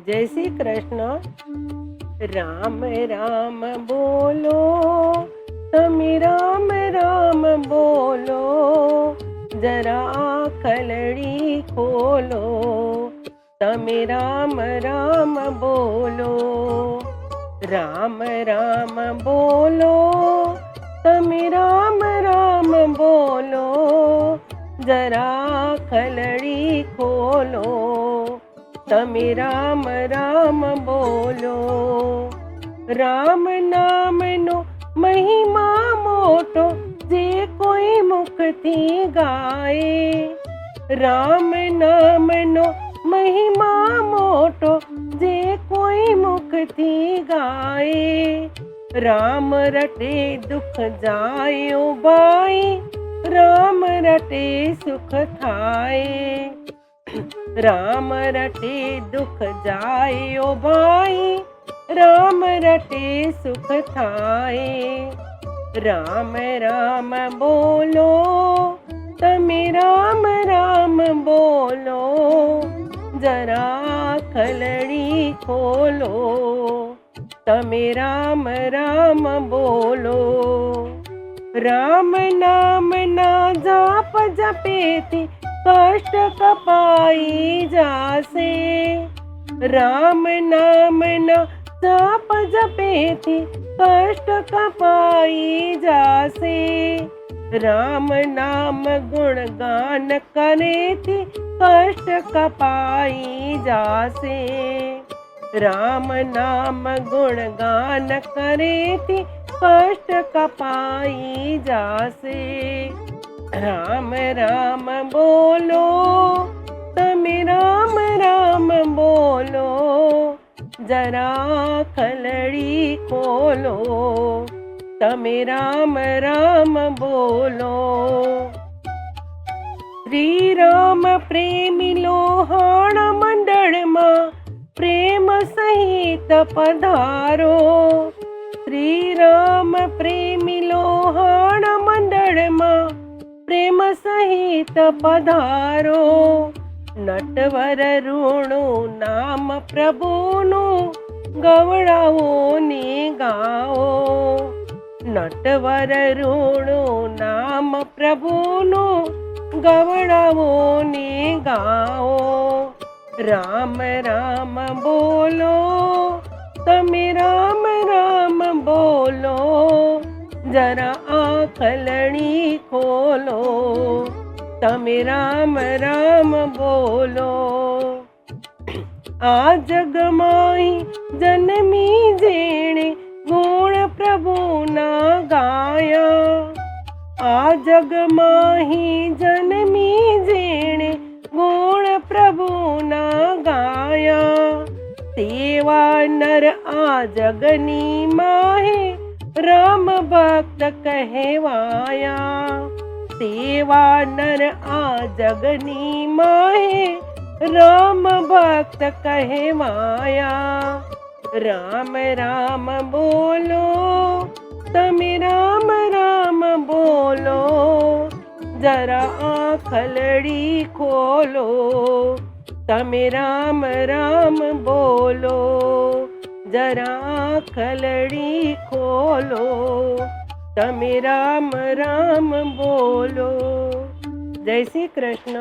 જય શ્રી કૃષ્ણ। રામ રામ બોલો, તમે રામ રામ બોલો, જરા આંખલડી ખોલો, તમે રામ રામ બોલો। રામ રામ બોલો, તમે રામ રામ બોલો, જરા આંખલડી ખોલો, તમે રામ રામ બોલો। રામ નામનો મહિમા મોટો, જે કોઈ મુખથી ગાય। રામ નામનો મહિમા મોટો, જે કોઈ મુખથી ગાય। રામ રટે દુઃખ જાય ઓ ભાઈ, રામ રટે સુખ થાય। રામ રટે દુઃખ જાય ઓ ભાઈ, રામ રટે સુખ થાય। રામ રામ બોલો, તમે રામ રામ બોલો, જરા આંખલડી ખોલો, તમે રામ રામ બોલો। રામ નામના જાપ જપેથી કષ્ટ કપાઈ જાશે। રામ નામના જાપ જપેથી કષ્ટ કપાઈ જાશે। રામ નામ ગુણગાન કરેથી કષ્ટ કપાઈ જાશે। રામ નામ ગુણગાન કરેથી કષ્ટ કપાઈ જાશે। રામ રામ બોલો, તમે રામ રામ બોલો, જરા આંખલડી ખોલો, તમે રામ રામ બોલો। શ્રી રામ પ્રેમી લોહાણ મંડળમાં પ્રેમ સહિત પધારો। શ્રી રામ પ્રેમી લોહાણ મંડળમાં પ્રેમ સહિત પધારો। નટવર રૂણું નામ પ્રભુનું ગવડાવો ને ગાઓ। નટવર રૂણું નામ પ્રભુનું ગવડાવો ને ગાઓ। રામ રામ બોલો, તમે રામ રામ બોલો, જરા આંખલડી ખોલો, તમે રામ રામ બોલો। આ જગમાં જન્મી જેણે ગુણ પ્રભુના ગાયા। આ જગમાં જન્મી જેણે ગુણ પ્રભુના ગાયા। સેવા નર આ જગની માહે, રામ ભક્ત કહેવાયા। સેવા નર આ જગની માહે, રામ ભક્ત કહેવાયા। રામ રામ બોલો, તમે રામ રામ બોલો, જરા આંખલડી ખોલો, તમે રામ રામ બોલો। જરા આંખલડી ખોલો, તમે રામ રામ બોલો। જય શ્રી કૃષ્ણ।